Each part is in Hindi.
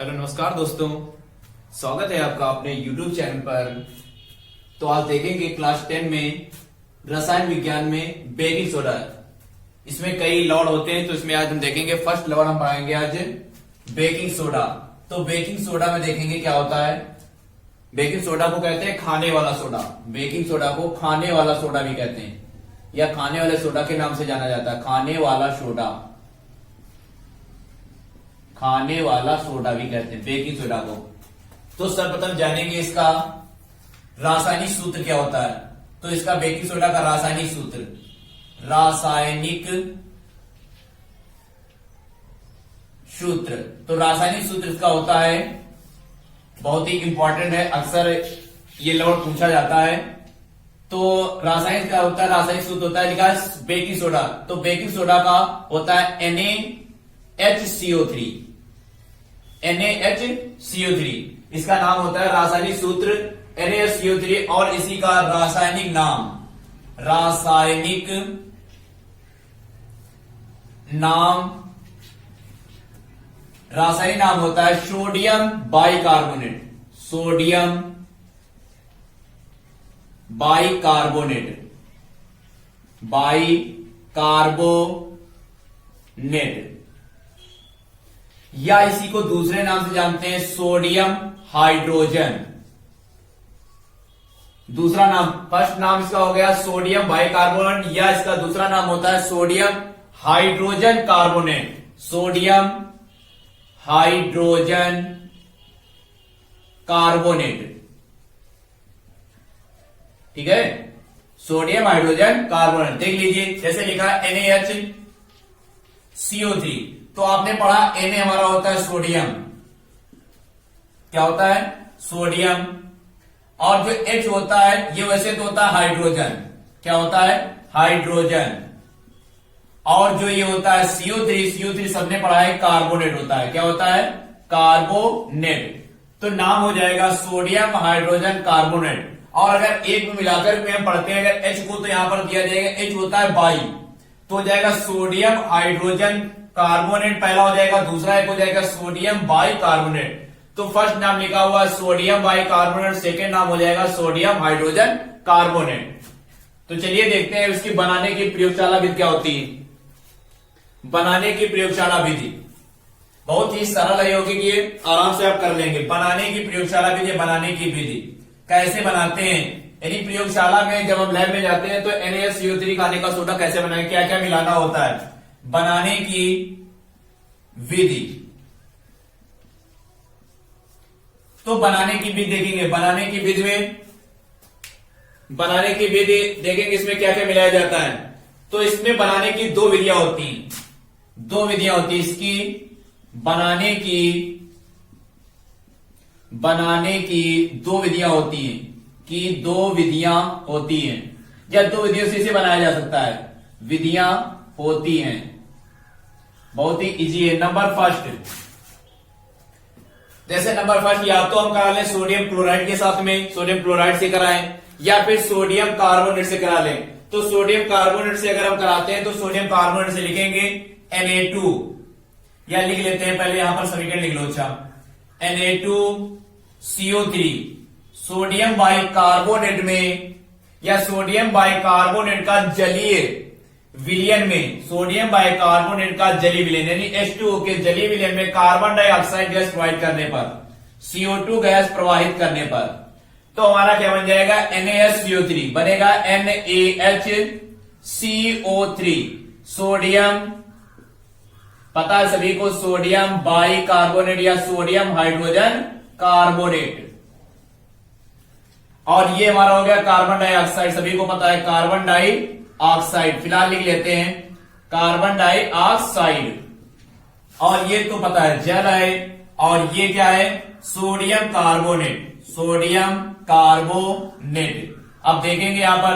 हेलो नमस्कार दोस्तों, स्वागत है आपका अपने YouTube चैनल पर। तो आज देखेंगे क्लास 10 में रसायन विज्ञान में बेकिंग सोडा। इसमें कई लॉ होते हैं, तो इसमें आज हम देखेंगे फर्स्ट लॉ हम पढ़ाएंगे आज बेकिंग सोडा। तो बेकिंग सोडा में देखेंगे क्या होता है। बेकिंग सोडा को कहते हैं खाने वाला सोडा। बेकिंग सोडा को खाने वाला सोडा भी कहते हैं, या खाने वाले सोडा के नाम से जाना जाता है। खाने वाला सोडा, खाने वाला सोडा भी कहते हैं बेकिंग सोडा को। तो सर्वप्रथम जानेंगे इसका रासायनिक सूत्र क्या होता है। तो इसका बेकिंग सोडा का रासायनिक सूत्र, रासायनिक सूत्र, तो रासायनिक सूत्र इसका होता है, बहुत ही इंपॉर्टेंट है, अक्सर ये लॉ पूछा जाता है। तो रासायनिक क्या होता है, रासायनिक सूत्र होता है, लिखा है बेकिंग सोडा। तो बेकिंग सोडा का होता है NaHCO3, NaHCO3 इसका नाम होता है रासायनिक सूत्र NaHCO3। और इसी का रासायनिक नाम, रासायनिक नाम होता है सोडियम बाइकार्बोनेट। सोडियम बाइकार्बोनेट, या इसी को दूसरे नाम से जानते हैं सोडियम हाइड्रोजन। दूसरा नाम, फर्स्ट नाम इसका हो गया सोडियम बाइकार्बोनेट, या इसका दूसरा नाम होता है sodium hydrogen carbonate. Sodium hydrogen carbonate, ठीक है, सोडियम हाइड्रोजन कार्बोनेट। देख लीजिए, जैसे लिखा है NaHCO3, तो आपने पढ़ा Na हमारा होता है सोडियम, क्या होता है, सोडियम। और जो H होता है ये वैसे तो होता है हाइड्रोजन, क्या होता है, हाइड्रोजन। और जो ये होता है CO3 सबने पढ़ा है कार्बोनेट होता है, क्या होता है, कार्बोनेट। तो नाम हो जाएगा सोडियम हाइड्रोजन कार्बोनेट। और अगर एक में मिलाकर के हम पढ़ते हैं, अगर H को, तो यहां पर दिया जाएगा H होता है बाई, तो हो जाएगा सोडियम हाइड्रोजन कार्बोनेट पहला हो जाएगा, दूसरा एक हो जाएगा सोडियम बाइकार्बोनेट। तो फर्स्ट नाम लिखा हुआ है सोडियम बाइकार्बोनेट, सेकेंड नाम हो जाएगा सोडियम हाइड्रोजन कार्बोनेट। तो चलिए देखते हैं इसकी बनाने की प्रयोगशाला विधि क्या होती है। बनाने की प्रयोगशाला विधि बहुत ही सरल है, योगी की आराम से आप कर लेंगे। बनाने की प्रयोगशाला विधि, बनाने की विधि कैसे बनाते हैं, यानी प्रयोगशाला में जब हम लैब में जाते हैं तो NaCO3 खाने का सोडा कैसे बनाएं, क्या क्या मिलाना होता है। बनाने की विधि, तो बनाने की विधि देखेंगे। बनाने की विधि में, बनाने की विधि देखेंगे इसमें क्या क्या मिलाया जाता है। तो इसमें बनाने की दो विधियां होती हैं, दो विधियां होती है इसकी बनाने की दो विधियां होती हैं, कि दो विधियां होती हैं, या दो विधियों से इसे बनाया जा सकता है, विधियां होती हैं। बहुत ही इजी है। नंबर फर्स्ट, जैसे नंबर फर्स्ट, या तो हम करा लें सोडियम क्लोराइड के साथ में, सोडियम क्लोराइड से कराएं, या फिर सोडियम कार्बोनेट से करा लें। तो सोडियम कार्बोनेट से अगर हम कराते हैं तो सोडियम कार्बोनेट से लिखेंगे Na2, या लिख लेते हैं पहले यहां पर समीकरण लिख लो। अच्छा, Na2CO3 सोडियम बाइकार्बोनेट में, या सोडियम बाइकार्बोनेट का जलीय विलयन में, सोडियम बाइकार्बोनेट का जलीय विलयन यानी H2O के जलीय विलयन में कार्बन डाइऑक्साइड गैस प्रोवाइड करने पर, CO2 गैस प्रवाहित करने पर, तो हमारा क्या बन जाएगा, NaHCO3 बनेगा NaHCO3, सोडियम, पता है सभी को, सोडियम बाइकार्बोनेट या सोडियम हाइड्रोजन कार्बोनेट। और ये हमारा हो गया कार्बन डाइऑक्साइड, सभी को पता है कार्बन डाइऑक्साइड, फिलहाल लिख लेते हैं कार्बन डाइऑक्साइड। और ये तो पता है जल है, और ये क्या है, सोडियम कार्बोनेट, सोडियम कार्बोनेट। अब देखेंगे यहां पर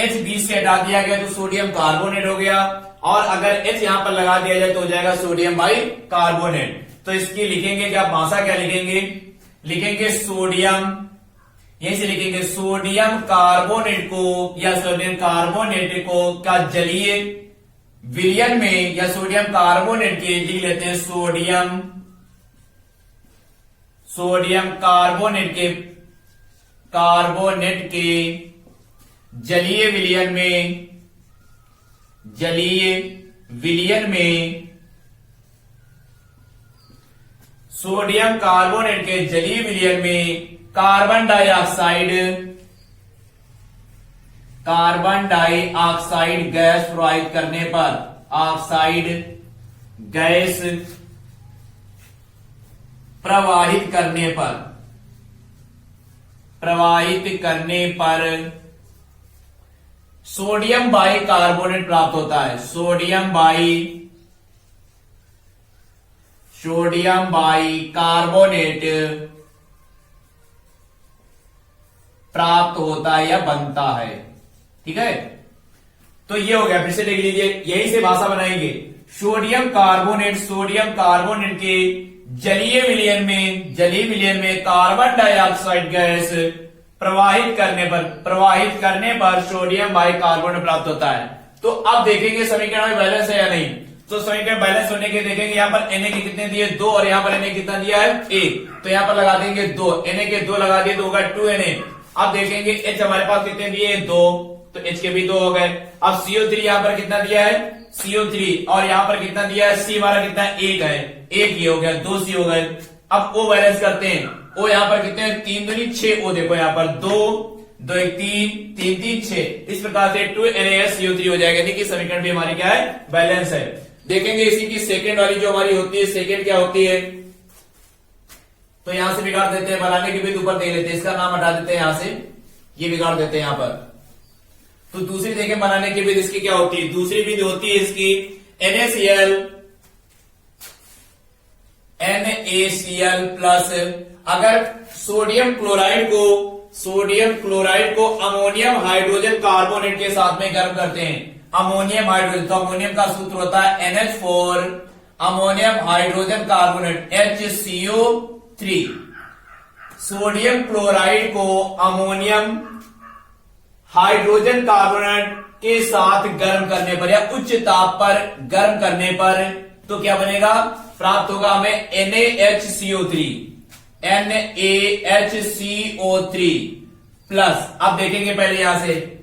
H बीच से हटा दिया गया तो सोडियम कार्बोनेट हो गया, और अगर H यहां पर लगा दिया जाए तो हो जाएगा सोडियम बाइकार्बोनेट। तो इसकी लिखेंगे क्या, भाषा क्या लिखेंगे, लिखेंगे सोडियम, यहीं से लिखेंगे सोडियम कार्बोनेट को, या सोडियम कार्बोनेट को का जलीय विलयन में या सोडियम कार्बोनेट के लिख लेते हैं सोडियम सोडियम कार्बोनेट के जलीय विलयन में सोडियम कार्बोनेट के जलीय विलयन में कार्बन डाइऑक्साइड गैस प्रवाहित करने पर ऑक्साइड गैस प्रवाहित करने पर सोडियम बाइकार्बोनेट प्राप्त होता है। सोडियम बाइकार्बोनेट प्राप्त होता है या बनता है। ठीक है, तो ये हो गया। फिर से देख लीजिए, यही से भाषा बनाएंगे। सोडियम कार्बोनेट के जलीय विलयन में कार्बन डाइऑक्साइड गैस प्रवाहित करने पर सोडियम बाइकार्बोनेट प्राप्त होता है। तो अब देखेंगे समीकरण में बैलेंस है या नहीं। तो समीकरण बैलेंस होने के देखेंगे, यहां पर Na के कितने दिए 2 और यहां पर Na कितना दिया है 1, तो यहां पर लगा देंगे 2। Na के 2 लगा दिए तो होगा 2Na। अब देखेंगे H हमारे पास कितने दिए 2, तो H के भी 2 हो गए। अब CO3 यहां पर कितना दिया है CO3, और यहां पर कितना दिया है C हमारा कितना 1 है, 1 ये हो गया, 2 C हो गए। अब O बैलेंस करते हैं। O यहां पर कितने 3 दूनी 6, O देखो यहां पर 2 2 1 3 3 3 6, इस प्रकार से 2NaSCO3 हो जाएगा। देखिए समीकरण भी हमारी क्या है बैलेंस है। देखेंगे इसी की सेकेंड वाली जो हमारी होती है, सेकेंड क्या होती है, तो यहां से बिगाड़ देते हैं, बनाने की विधि ऊपर दे लेते हैं, इसका नाम हटा देते हैं, यहां से ये बिगाड़ देते हैं यहां पर। तो दूसरी देखें बनाने की विधि इसकी क्या होती है, दूसरी विधि होती है इसकी NaCl प्लस, अगर सोडियम क्लोराइड को अमोनियम हाइड्रोजन कार्बोनेट के साथ में गर्म करते हैं, अमोनियम हाइड्रोजन, तो अमोनियम का सूत्र होता है NH4 ammonium hydrogen carbonate HCO3। Sodium chloride को अमोनियम हाइड्रोजन कार्बोनेट के साथ गर्म करने पर या उच्च ताप पर गर्म करने पर तो क्या बनेगा, प्राप्त होगा हमें NaHCO3 प्लस। अब देखेंगे पहले यहां से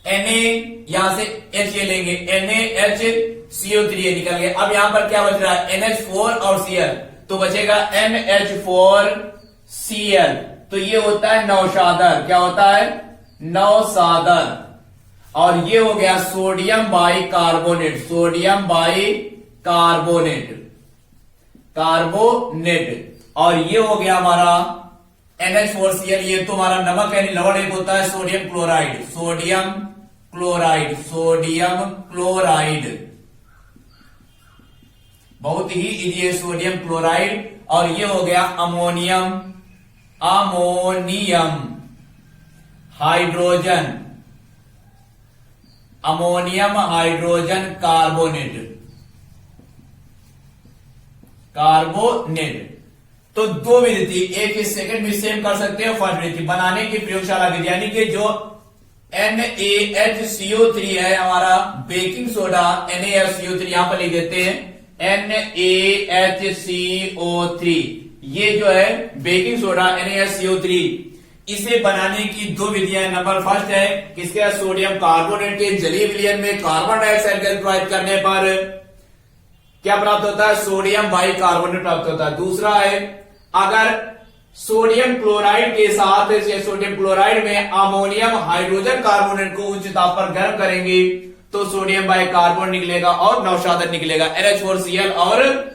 Na, यहां से H ये लेंगे, NaHCO3 ये निकल गया। अब यहां पर क्या बच रहा है NH4 और Cl, तो बचेगा NH4Cl, तो ये होता है नौशादर। क्या होता है नौशादर। और ये हो गया सोडियम बाइकार्बोनेट, और ये हो गया हमारा NH4Cl, ये तो हमारा नमक है, लवण एक होता है सोडियम क्लोराइड, बहुत ही इजी है सोडियम क्लोराइड। और ये हो गया अमोनियम हाइड्रोजन कार्बोनेट। तो दो विधि थी, एक ही सेकंड में सेम कर सकते हो, फर्स्ट विधि बनाने की प्रयोगशाला विधि, यानी कि जो NaHCO3 है हमारा बेकिंग सोडा, NaSCO3 यहां पर लिख देते हैं NaHCO3, ये जो है बेकिंग सोडा NaSCO3, इसे बनाने की दो विधियां। नंबर फर्स्ट है किसके, सोडियम कार्बोनेट के जलीय विलयन में कार्बन डाइऑक्साइड गैस प्रवाहित करने पर क्या प्राप्त होता है, सोडियम बाइकार्बोनेट प्राप्त होता है। दूसरा है अगर सोडियम क्लोराइड के साथ सोडियम क्लोराइड में अमोनियम हाइड्रोजन कार्बोनेट को उच्च ताप पर गर्म करेंगे तो सोडियम बाइकार्बोनेट निकलेगा और नौशादर निकलेगा NH4Cl, और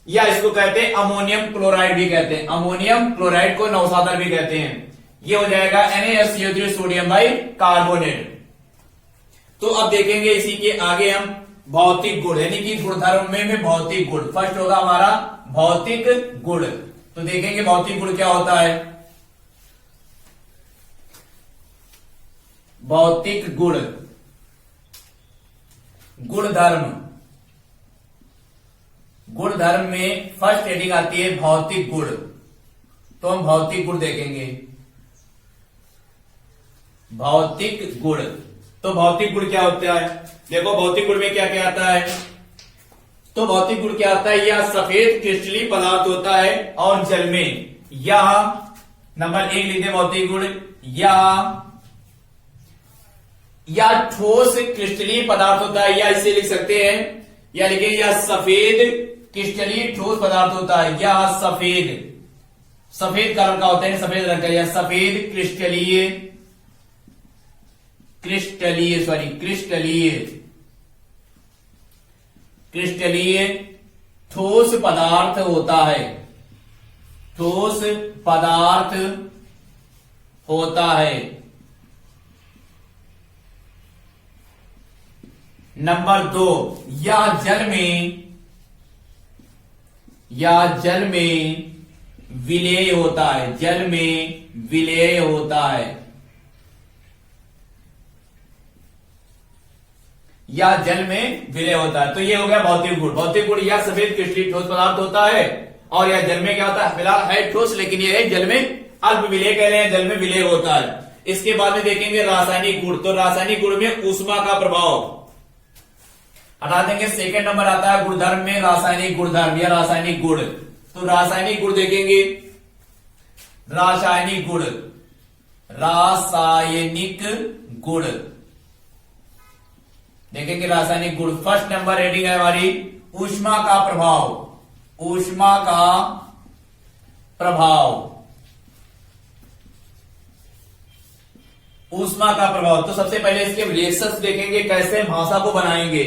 या इसको कहते हैं अमोनियम क्लोराइड भी कहते हैं, अमोनियम क्लोराइड को नौशादर भी कहते हैं। ये हो जाएगा NaSCO3 सोडियम बाइकार्बोनेट। तो अब देखेंगे इसी के आगे हम भौतिक गुण, यानी कि गुणधर्म में भौतिक गुण। फर्स्ट होगा हमारा भौतिक गुण, तो देखेंगे भौतिक गुण क्या होता है। भौतिक गुण, गुणधर्म में फर्स्ट हेडिंग आती है भौतिक गुण, तो हम भौतिक गुण देखेंगे। भौतिक गुण, तो भौतिक गुण क्या होता है, देखो भौतिक गुण में क्या क्या आता है। तो भौतिक गुण क्या होता है, यह सफेद क्रिस्टलीय पदार्थ होता है और जल में यह नंबर 1 लिखते भौतिक गुण या ठोस क्रिस्टलीय पदार्थ होता है, या इसे लिख सकते हैं या लिखेंगे यह सफेद क्रिस्टलीय ठोस पदार्थ होता है, यह सफेद कलर का होता है, सफेद रंग का, यह सफेद क्रिस्टलीय ठोस पदार्थ होता है, ठोस पदार्थ होता है। नंबर 2, या जल में विलेय होता है, जल में विलेय होता है, या जल में विलय होता है। तो ये हो गया भौतिक गुण। भौतिक गुण या सफेद क्रिस्टलीय ठोस पदार्थ होता है और यह जल में क्या होता है, फिलहाल है ठोस लेकिन यह है जल में अल्प विलय कह रहे हैं, जल में विलय होता है। इसके बाद में देखेंगे रासायनिक गुण। तो रासायनिक गुण में ऊष्मा का प्रभाव हटा देंगे। सेकंड नंबर आता है गुणधर्म में रासायनिक गुणधर्म या रासायनिक गुण। तो रासायनिक गुण देखेंगे, रासायनिक गुण देखेंगे, रासायनिक गुण। फर्स्ट नंबर हेडिंग है हमारी ऊष्मा का प्रभाव, ऊष्मा का प्रभाव, ऊष्मा का प्रभाव। तो सबसे पहले इसके रिएक्शंस देखेंगे, कैसे भाषा को बनाएंगे।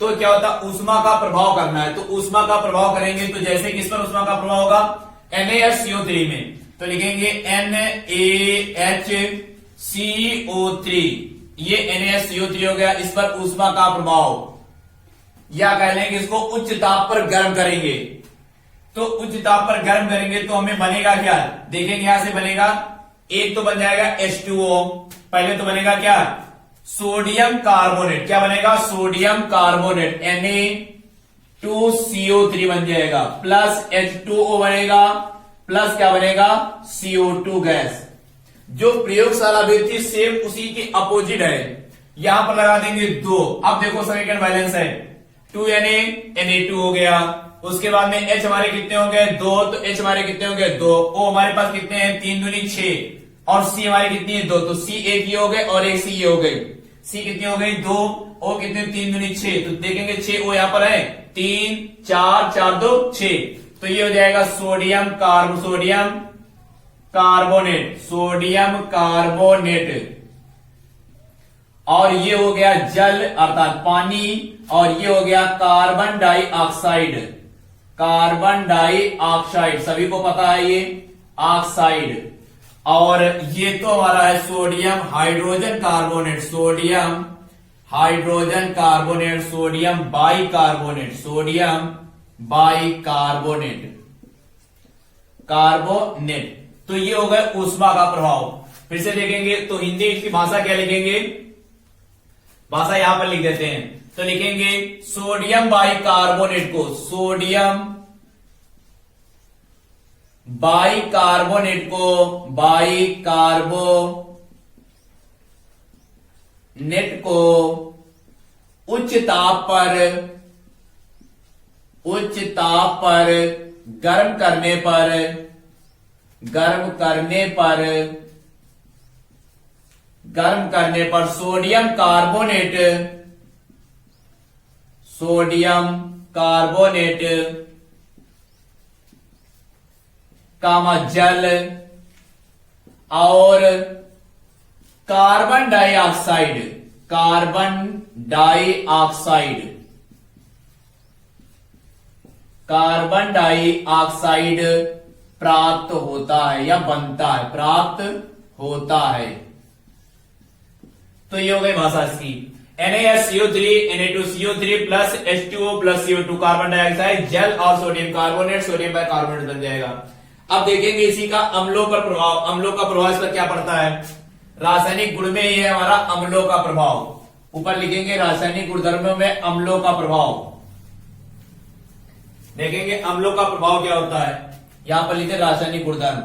तो क्या होता है, ऊष्मा का प्रभाव करना है। तो ऊष्मा का प्रभाव करेंगे तो जैसे किस पर ऊष्मा का प्रभाव होगा, NaHCO3 में। तो लिखेंगे NaHCO3, ये NaHCO3 हो गया, इस पर ऊष्मा का प्रभाव, या कह लेंगे इसको उच्च ताप पर गर्म करेंगे। तो उच्च ताप पर गर्म करेंगे तो हमें बनेगा क्या, देखेंगे यहां से बनेगा, एक तो बन जाएगा H2O, पहले तो बनेगा क्या, सोडियम कार्बोनेट। क्या बनेगा, सोडियम कार्बोनेट, Na2CO3 बन जाएगा, प्लस H2O बनेगा, प्लस क्या बनेगा, CO2 गैस। जो प्रयोगशाला में थी सेम उसी के अपोजिट है। यहां पर लगा देंगे 2। अब देखो सेकंड बैलेंस है 2Na, Na2 हो गया। उसके बाद में H हमारे कितने हो गए, 2, तो H हमारे कितने हो गए, 2। O हमारे पास कितने हैं, 3 दूनी 6, और C हमारी कितनी है, 2। तो C एक ये हो गए और एक C ये हो गई। C कितनी हो गई, 2, O कितने, 3 दूनी 6, तो देखेंगे 6 O यहां पर है, 3 4 4 2 6, तो ये हो जाएगा सोडियम कार्बोनेट, और ये हो गया जल अर्थात पानी, और ये हो गया कार्बन डाइऑक्साइड, सभी को पता है ये ऑक्साइड। और ये तो हमारा है sodium hydrogen carbonate, sodium bicarbonate. तो ये हो गया ऊष्मा का प्रभाव। फिर से देखेंगे तो हिंदी की भाषा क्या लिखेंगे, भाषा यहां पर लिख देते हैं। तो लिखेंगे सोडियम बाइकार्बोनेट को, सोडियम बाइकार्बोनेट को उच्च ताप पर गर्म करने पर सोडियम कार्बोनेट कामा जल और कार्बन डाइऑक्साइड प्राप्त होता है या बनता है, प्राप्त होता है। तो ये हो गई भाषा इसकी। NaHCO3, Na2CO3 plus H2O plus CO2 carbon dioxide, जल और सोडियम कार्बोनेट, सोडियम बाइकार्बोनेट बन जाएगा। अब देखेंगे इसी का अम्लों पर प्रभाव। अम्लों का प्रभाव इस पर क्या पड़ता है, रासायनिक गुण में ये है हमारा अम्लों का प्रभाव। ऊपर लिखेंगे रासायनिक गुणधर्मों में अम्लों का प्रभाव। देखेंगे अम्लों का प्रभाव क्या होता है, यहां पर लिखे रासायनिक गुणधर्म,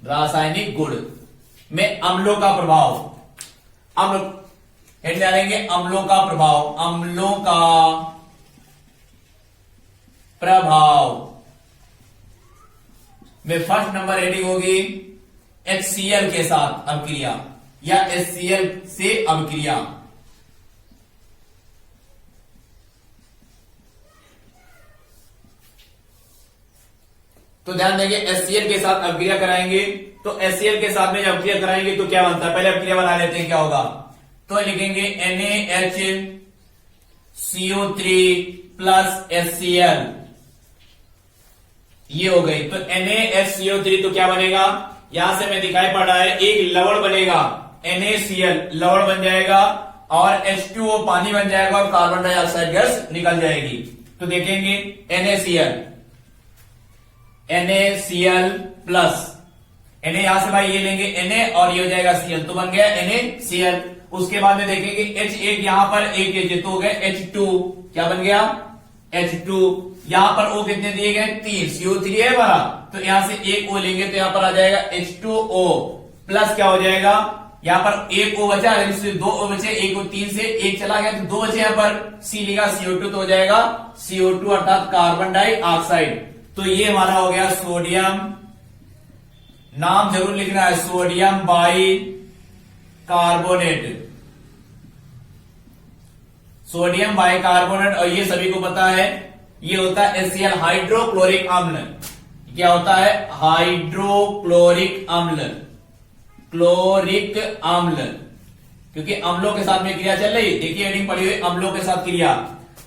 रासायनिक गुण में अम्लों का प्रभाव। हेड डालेंगे अम्लों का प्रभाव, अम्लों का प्रभाव में फर्स्ट नंबर हेडिंग होगी HCl के साथ अभिक्रिया या HCl से अभिक्रिया। तो ध्यान देंगे HCl के साथ अभिक्रिया कराएंगे, तो HCl के साथ में जब अभिक्रिया कराएंगे तो क्या बनता है, पहले अभिक्रिया बना लेते हैं क्या होगा। तो लिखेंगे NaHCO3 प्लस HCl, ये हो गई। तो NaHCO3 तो क्या बनेगा, यहां से मैं दिखाई पड़ रहा है एक लवण बनेगा, NaCl लवण बन जाएगा और H2O पानी बन जाएगा और कार्बन डाइऑक्साइड गैस निकल जाएगी। तो देखेंगे NaCl प्लस Na, यहां से भाई ये लेंगे Na और ये हो जाएगा Cl, तो बन गया NaCl। उसके बाद में देखेंगे H1 यहां पर एक H, तो हो गया H2, क्या बन गया H2। यहां पर O कितने दिए गए 3, CO3 है हमारा, तो यहां से एक O लेंगे तो यहां पर आ जाएगा H2O प्लस क्या हो जाएगा, यहां पर एक O बचा, दो O बचे, एक O 3 से एक चला गया तो दो बचे, यहां पर C लिखा CO2 तो हो जाएगा CO2 अर्थात कार्बन डाइऑक्साइड। तो ये हमारा हो गया सोडियम, नाम जरूर लिखना है, sodium bicarbonate, sodium by carbonate. और ये सभी को पता है ये होता है HCl हाइड्रोक्लोरिक अम्ल। क्या होता है, हाइड्रोक्लोरिक अम्ल, क्लोरिक अम्ल, क्योंकि अम्लों के साथ में क्रिया चल रही। देखिए हेडिंग पड़ी हुई अम्लों के साथ क्रिया,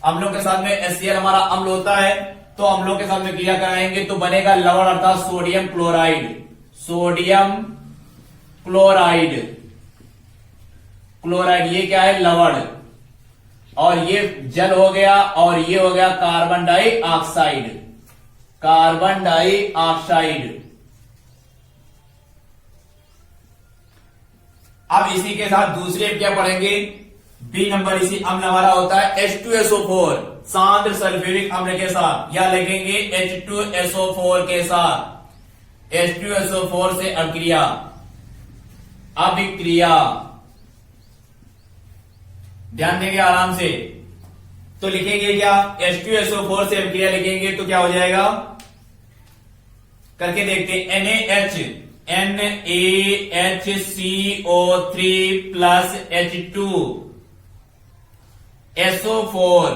अम्लों के साथ में HCl हमारा अम्ल होता है, तो अम्लों के साथ में क्रिया कराएंगे तो बनेगा लवण अर्थात sodium chloride, sodium chloride, chloride ये क्या है लवण, और ये जल हो गया और ये हो गया कार्बन डाइऑक्साइड, कार्बन डाइऑक्साइड। अब इसी के साथ दूसरे क्या पढ़ेंगे, बी नंबर इसी अम्ल हमारा होता है H2SO4 सांद्र सल्फ्यूरिक अम्ल के साथ, या लिखेंगे H2SO4 के साथ, H2SO4 से अभिक्रिया, अभिक्रिया ध्यान देंगे आराम से। तो लिखेंगे क्या, H2SO4 से अभिक्रिया लिखेंगे तो क्या हो जाएगा, करके देखते हैं, NaHCO3 प्लस H2SO4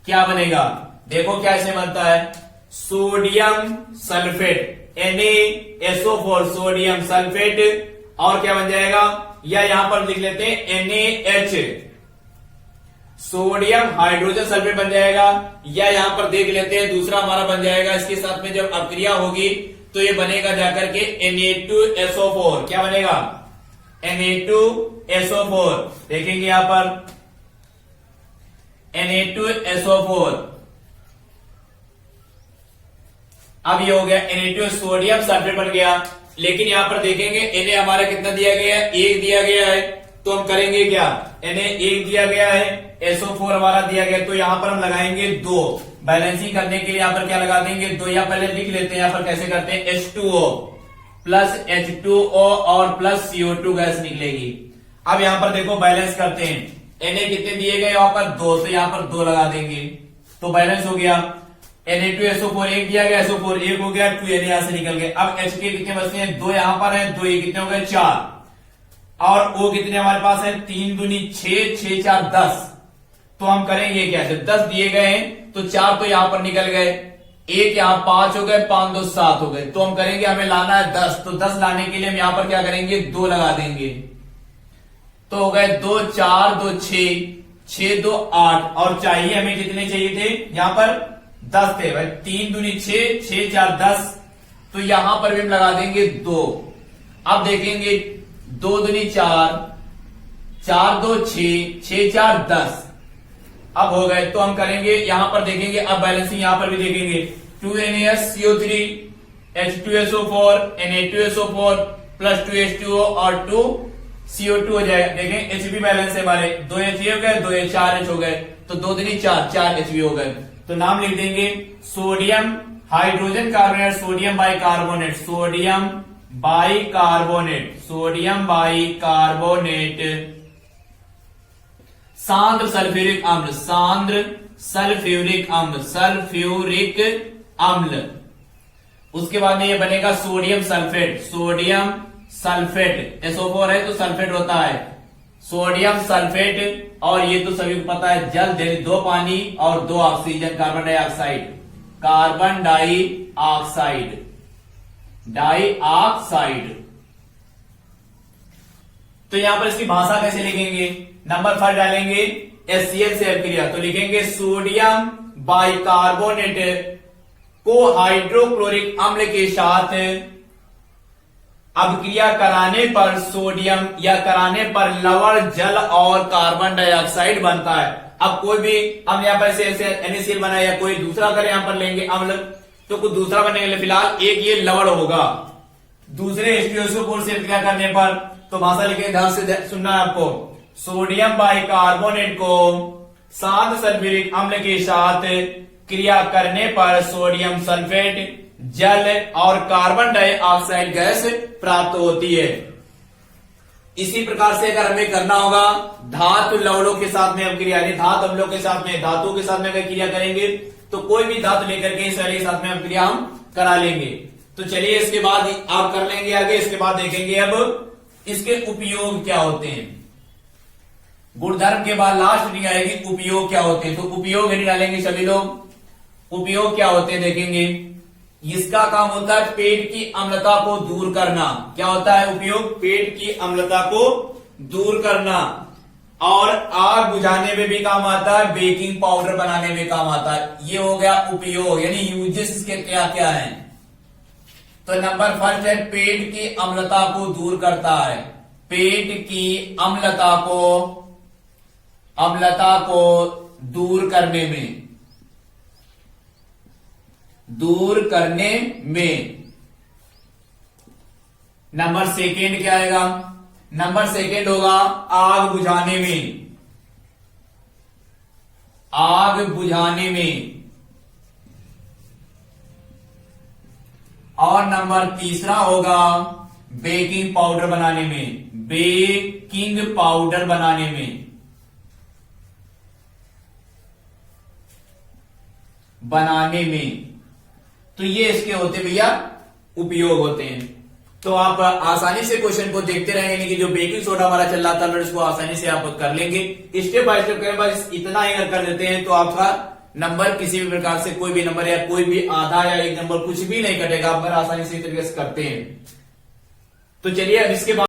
क्या बनेगा, देखो क्या इसे बनता है, sodium sulphate, NaSO4 sodium sulphate, और क्या बन जाएगा, या यहां पर लिख लेते हैं NaH सोडियम हाइड्रोजन सल्फेट बन जाएगा, या यहां पर देख लेते हैं दूसरा हमारा बन जाएगा, इसके साथ में जब अभिक्रिया होगी तो ये बनेगा जाकर के Na2SO4, क्या बनेगा Na2SO4, देखेंगे यहां पर Na2SO4। अब ये हो गया Na2 सोडियम सल्फेट बन गया, लेकिन यहां पर देखेंगे Na हमारा कितना दिया गया है, 1 दिया गया है, तो हम करेंगे क्या, Na 1 दिया गया है, SO4 हमारा दिया गया, तो यहां पर हम लगाएंगे 2, बैलेंसिंग करने के लिए यहां पर क्या लगा देंगे 2, या पहले लिख लेते हैं यहां पर कैसे करते हैं, H2O प्लस H2O और प्लस CO2 गैस निकलेगी। अब यहां पर देखो बैलेंस करते हैं, Na कितने दिए गए यहां पर 2, तो यहां पर 2 लगा देंगे तो बैलेंस हो गया। Na2SO4 1 दिया गया, SO4 1 हो गया, 2 Na यहां से निकल गए। अब H के कितने बचते हैं, 2 यहां पर है, 2 ये कितने हो गए 4, और O कितने हमारे पास है 3 दूनी 6, 6 4 10, तो हम करेंगे क्या, जब 10 दिए गए हैं तो 4 तो यहां पर निकल गए, 1 यहां 5 हो गए, 5 2 7 हो गए, तो हम करेंगे हमें लाना है 10, तो 10 लाने के लिए हम यहां पर क्या करेंगे 2 लगा देंगे, तो हो गए 2 4 2 6, 6 2 8, और चाहिए हमें कितने चाहिए थे, यहां पर 10 थे भाई, 3 दूनी 6, 6 4 10, तो यहां पर भी हम लगा देंगे 2। अब देखेंगे 2 दूनी 4, 4 2 6, 6 4 10, अब हो गए, तो हम करेंगे यहां पर देखेंगे, अब बैलेंसिंग यहां पर भी देखेंगे, 2NaCO3 H2SO4 Na2SO4 plus 2H2O और 2CO2 हो जाएगा। देखें H भी बैलेंस है हमारे, 2H हो गए, 2H 4H हो गए, तो 2 दूनी 4, 4H हो गए, तो नाम लिख देंगे sodium hydrogen carbonate, sodium bicarbonate, sodium bicarbonate, sodium bicarbonate, सांद्र सल्फ्यूरिक अम्ल, सांद्र सल्फ्यूरिक अम्ल, सल्फ्यूरिक अम्ल। उसके बाद में ये बनेगा sodium sulphate, sodium sulphate, SO4 है तो सल्फेट होता है, सोडियम सल्फेट। और ये तो सभी को पता है जल, 2 पानी और 2 oxygen, carbon dioxide, carbon dioxide, dioxide. तो यहां पर इसकी भाषा कैसे लिखेंगे? नंबर 5 डालेंगे HCl से अभिक्रिया, तो लिखेंगे सोडियम बाइकार्बोनेट को हाइड्रोक्लोरिक अम्ल के साथ अभिक्रिया कराने पर सोडियम या कराने पर लवण, जल और कार्बन डाइऑक्साइड बनता है। अब कोई भी हम यहाँ पर ऐसे NaCl बना या कोई दूसरा अगर यहाँ पर लेंगे अम्ल, तो कुछ दूसरा बनने के लिए फिलहाल एक ये लवण होगा, दूसरे H2SO4 से अभिक्रिया करने पर। तो भाषा लिखे, ध्यान से सुनना है आपको, सोडियम बाइकार्बोनेट को सांद्र सल्फ्यूरिक अम्ल के साथ क्रिया करने पर सोडियम सल्फेट, जल और कार्बन डाइऑक्साइड गैस प्राप्त होती है। इसी प्रकार से अगर हमें करना होगा धातु लवणों के साथ में अभिक्रिया, यानी धातु अम्लों के साथ में, धातुओं के साथ में अगर क्रिया करेंगे तो कोई भी धातु लेकर के इस वाले के साथ में अभिक्रिया हम करा लेंगे। तो चलिए इसके बाद आप कर लेंगे आगे। इसके बाद देखेंगे अब इसके उपयोग क्या होते हैं। गुणधर्म के बाद लास्ट नहीं आएगी, उपयोग क्या होते हैं। तो उपयोग नहीं डालेंगे सभी लोग, उपयोग क्या होते हैं देखेंगे। इसका काम होता है पेट की अम्लता को दूर करना। क्या होता है उपयोग? पेट की अम्लता को दूर करना। और आग बुझाने में भी काम आता है, बेकिंग पाउडर बनाने में काम आता है। ये हो गया उपयोग, यानी यूजेस इसके क्या क्या हैं। तो नंबर 1 है पेट की अम्लता को दूर करता है, पेट की अम्लता को दूर करने में। नंबर 2 क्या आएगा? नंबर 2 होगा आग बुझाने में, आग बुझाने में। और नंबर 3 होगा बेकिंग पाउडर बनाने में, बेकिंग पाउडर बनाने में, तो ये इसके होते भैया उपयोग होते हैं। तो आप आसानी से क्वेश्चन को देखते रहेंगे, यानी कि जो बेकिंग सोडा हमारा चल रहा था इसको आसानी से आप कर लेंगे। स्टेप बाय स्टेप करें, बस इतना ही अगर कर देते हैं तो आपका नंबर किसी भी प्रकार से कोई भी नंबर या कोई भी आधा या 1 नंबर कुछ भी नहीं कटेगा, आप आसानी से इस तरीके से करते हैं। तो चलिए अब इसके बाद